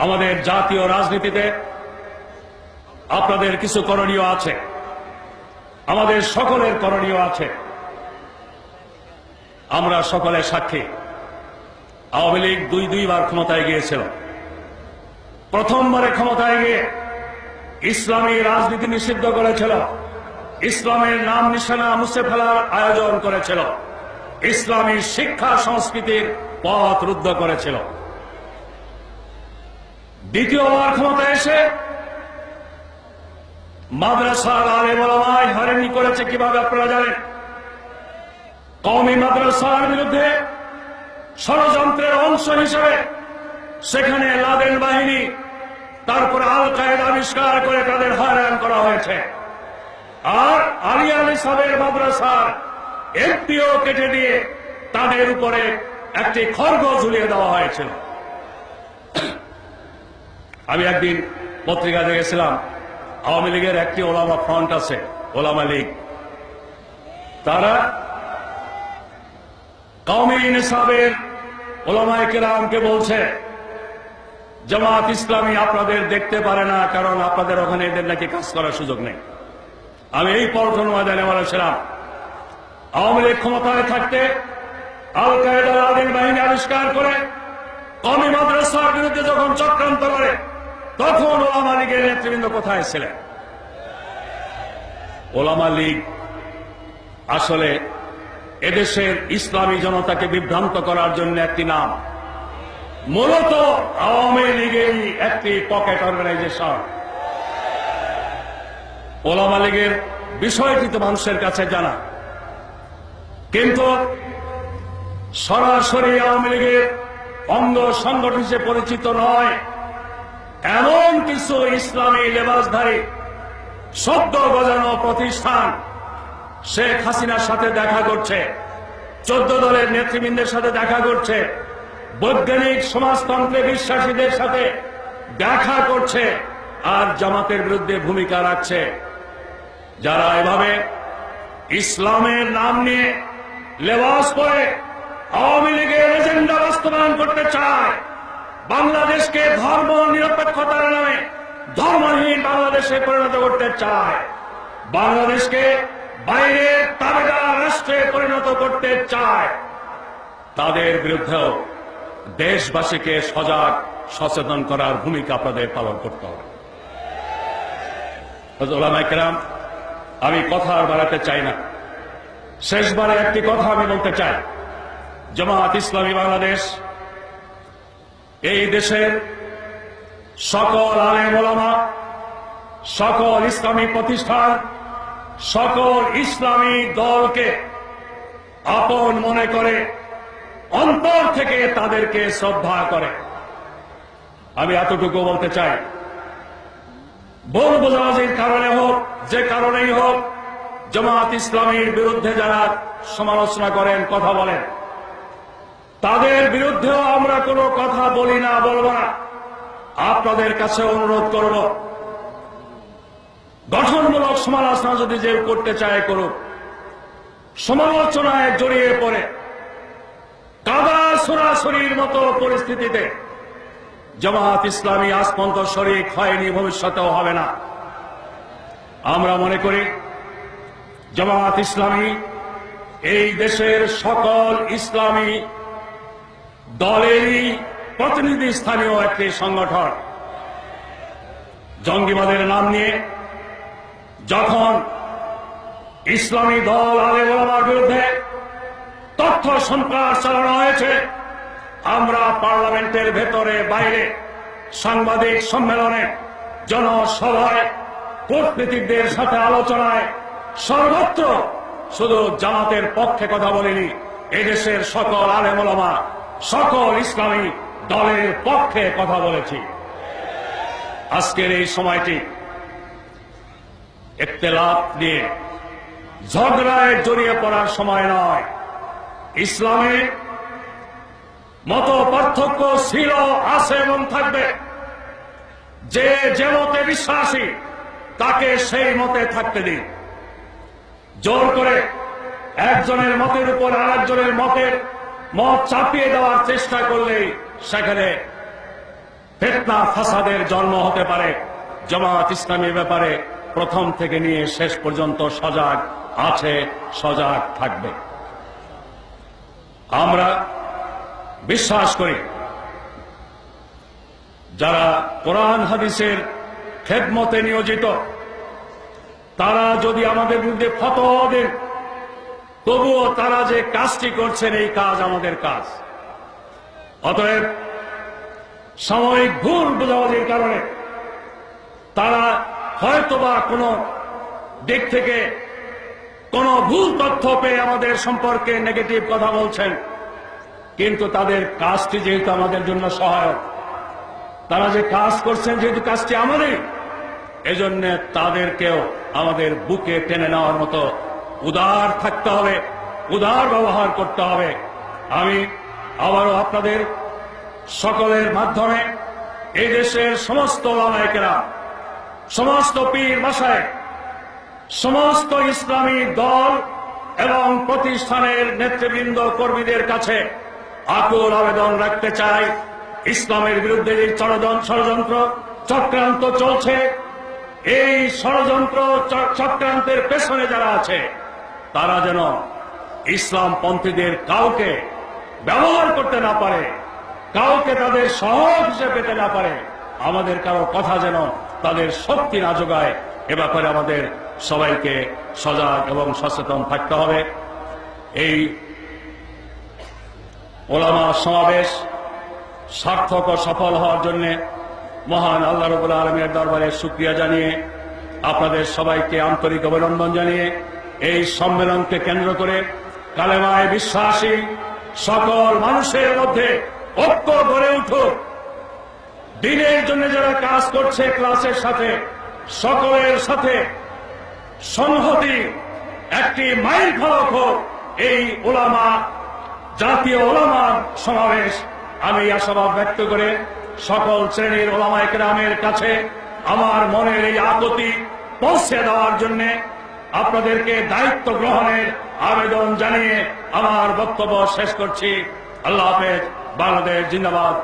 আমাদের জাতীয় রাজনীতিতে আপনাদের কিছু করণীয় আছে, আমাদের সকলের করণীয় আছে। আমরা সকলে সাক্ষী, আওয়ামী লীগ দুইবার ক্ষমতায় গিয়েছিল। প্রথমবারে ক্ষমতায় গিয়ে ইসলামী রাজনীতি নিষিদ্ধ করেছিল, ইসলামের নাম নিশানা মুছে ফেলার আয়োজন করেছিল, ইসলামী শিক্ষা সংস্কৃতির পথ রুদ্ধ করেছিল। দ্বিতীয়বার ক্ষমতায় এসে মাদ্রাসার আলেম ওলামায় হয়রানি করেছে। কিভাবে আপনারা জানেন? কওমি মাদ্রাসার বিরুদ্ধে ষড়যন্ত্রের অংশ হিসেবে সেখানে লাদেন বাহিনী, তারপরে আল কায়েদা আবিষ্কার করে তাদের হয়রান করা হয়েছে। আর আলিয়া নিসাবের মাদ্রাসার একটিও কেটে দিয়ে তাদের উপরে একটি খড়গ ঝুলিয়ে দেওয়া হয়েছিল। আমি একদিন পত্রিকা দেখেছিলাম, আওয়ামী লীগের একটি ওলামা ফ্রন্ট আছে, ওলামা লীগ, তারা কওমি নিসাবের ওলামায়ে কেরামকে বলছে জামাত ইসলামী আপনাদের দেখতে পারে না, কারণ আপনাদের ওখানে এদের নাকি কাজ করার সুযোগ নেই। আমি এই পল্টন ময়দানে বলেছিলাম, আওয়ামী লীগ ক্ষমতায় থাকতে আল কায়েদা লাদেন বাহিনী আবিষ্কার করে কওমি মাদ্রাসার বিরুদ্ধে যখন চক্রান্ত করে, তখন ওলামা লীগের নেতৃবৃন্দ কোথায় ছিলেন? ওলামা লীগ আসলে এদেশের ইসলামী জনতাকে বিভ্রান্ত করার জন্য একটি নাম, মূলত আওয়ামী লীগের একটি পকেট অর্গানাইজেশন। ওলামা লীগের বিষয়টি তো মানুষের কাছে জানা, কিন্তু সরাসরি আওয়ামী লীগের অঙ্গ সংগঠন হিসেবে পরিচিত নয় এমন কিছু ইসলামী লেবাসধারী সদ্য গজানো প্রতিষ্ঠান শেখ হাসিনার সাথে দেখা করছে, 14 দলের নেতৃবৃন্দের সাথে দেখা করছে, বৈজ্ঞানিক সমাজতন্ত্রে বিশ্বাসীদের সাথে দেখা করছে, আর জামাতের বিরুদ্ধে ভূমিকা রাখছে। যারা এভাবে ইসলামের নাম নিয়ে লেবাস পরে আওয়ামী লীগের এজেন্ডা বাস্তবায়ন করতে চায়, বাংলাদেশকে ধর্ম নিরপেক্ষতার নামে ধর্মহীন বাংলাদেশে পরিণত করতে চায়, বাংলাদেশকে বাইরে তাবেদার রাষ্ট্রে পরিণত করতে চায়, তাদের বিরুদ্ধেও দেশবাসীকে সজাগ সচেতন করার ভূমিকা আপনাদের পালন করতে হবে। ওলামায়ে কেরাম, আমি কথা আর বাড়াতে চাই না, শেষবারে একটি কথা আমি বলতে চাই। জামাত ইসলামী বাংলাদেশ এই দেশের সকল আলেম ওলামা, সকল ইসলামী প্রতিষ্ঠান, সকল ইসলামী দলকে আপন মনে করে, অন্তর থেকে তাদেরকে শ্রদ্ধা করে। আমি এতটুকু বলতে চাই, ভুল বোঝাবুঝির কারণে হোক, যে কারণেই হোক, জামাত ইসলামীর বিরুদ্ধে যারা সমালোচনা করেন, কথা বলেন, তাদের বিরুদ্ধেও আমরা কোনো কথা বলি না, বলবো না। আপনাদের কাছে অনুরোধ করব, গঠনমূলক সমালোচনা যদি যে করতে চায় করুক, সমালোচনায় জড়িয়ে পড়ে কাদা সরাসরির মতো পরিস্থিতিতে জামাত ইসলামী আজ পর্যন্ত শরীক হয়নি, ভবিষ্যতেও হবে না। আমরা মনে করি জামাত ইসলামী এই দেশের সকল ইসলামী দলেরই প্রতিনিধি স্থানীয় একটি সংগঠন। জঙ্গিবাদের নাম নিয়ে যখন ইসলামী দল আলেম ওলামার বিরুদ্ধে তথ্য সন্ত্রাস চালানো হয়েছে, আমরা পার্লামেন্টের ভেতরে বাইরে, সাংবাদিক সম্মেলনে, জনসভায়, কূটনীতিকদের সাথে আলোচনায়, সর্বত্র শুধু জামাতের পক্ষে কথা বলিনি, এদেশের সকল আলেম ওলামা, সকল ইসলামী দলের পক্ষে কথা বলেছি। আজকের এই সময়টি ইখতিলাফ নিয়ে ঝগড়ায় জড়িয়ে পড়ার সময় নয়। ইসলামে মত পার্থক্য ছিল, আছে এবং থাকবে। যে যে মতে বিশ্বাসী তাকে সেই মতে থাকতে দিন। জোর করে একজনের মতের উপর আরেকজনের মত চাপিয়ে দেওয়ার চেষ্টা করলেই সেখানে ফিতনা ফাসাদের জন্ম হতে পারে। জামাত ইসলামীর ব্যাপারে প্রথম থেকে নিয়ে শেষ পর্যন্ত সজাগ আছে, সজাগ থাকবে। আমরা বিশ্বাস করি যারা কোরআন হাদিসের খেদমতে নিয়োজিত তারা যদি আমাদের বিরুদ্ধে ফতোয়া দেন, তবুও তারা যে কাজটি করছেন এই কাজ আমাদের কাজ। অতএব সাময়িক ভুল বোঝাবুঝির কারণে তারা হয়তোবা কোনো দিক থেকে কোনো ভুল তথ্য পেয়ে আমাদের সম্পর্কে নেগেটিভ কথা বলছেন, কিন্তু তাদের কাজটি যেহেতু আমাদের জন্য সহায়ক, তারা যে কাজ করছেন যেহেতু কাজটি আমাদের, এজন্য তাদেরকেও আমাদের বুকে টেনে নেওয়ার মতো উদার থাকতে হবে, উদার ব্যবহার করতে হবে। আমি আবারও আপনাদের সকলের মাধ্যমে এই দেশের সমস্ত ওলামায়ে কেরাম, সমস্ত পীর মাশায়েখ, সমস্ত ইসলামী দল এবং প্রতিষ্ঠানের নেতৃবৃন্দ কর্মীদের কাছে আকুল আবেদন রাখতে চাই, ইসলামের বিরুদ্ধে যে ষড়যন্ত্র চক্রান্ত চলছে, এই ষড়যন্ত্র চক্রান্তের পেছনে যারা আছে তারা যেন ইসলামপন্থীদের কাউকে ব্যবহার করতে না পারে, কাউকে তাদের সহজ হিসেবে পেতে না পারে, আমাদের কারো কথা যেন তাদের শক্তি না যোগায়। এ ব্যাপারে আমাদের সবাইকে সজাগ এবং সচেতন থাকতে হবে। এই ওলামা সমাবেশ সার্থক ও সফল হওয়ার জন্য মহান আল্লাহ রাব্বুল আলামিনের দরবারে শুকরিয়া জানিয়ে, আপনাদের সবাইকে আন্তরিক অভিনন্দন জানিয়ে, এই সম্মেলনকে কেন্দ্র করে কালেমায় বিশ্বাসী সকল মানুষের মধ্যে ঐক্য গড়ে উঠুক। দ্বীনের জন্য যারা কাজ করছে ক্লাসের সাথে সকলের সাথে সংহতি একটি মাইল ফলক হোক এই ওলামা জাতীয় ওলামা সমাবেশ। আমি আশাবাদ ব্যক্ত করে সকল শ্রেণীর ওলামায়ে কেরামের কাছে আমার মনের এই আকুতি পৌঁছে দেওয়ার জন্য আপনাদেরকে দায়িত্ব গ্রহণের আবেদন জানিয়ে আমার বক্তব্য শেষ করছি। আল্লাহ হাফেজ। বাংলাদেশ জিন্দাবাদ।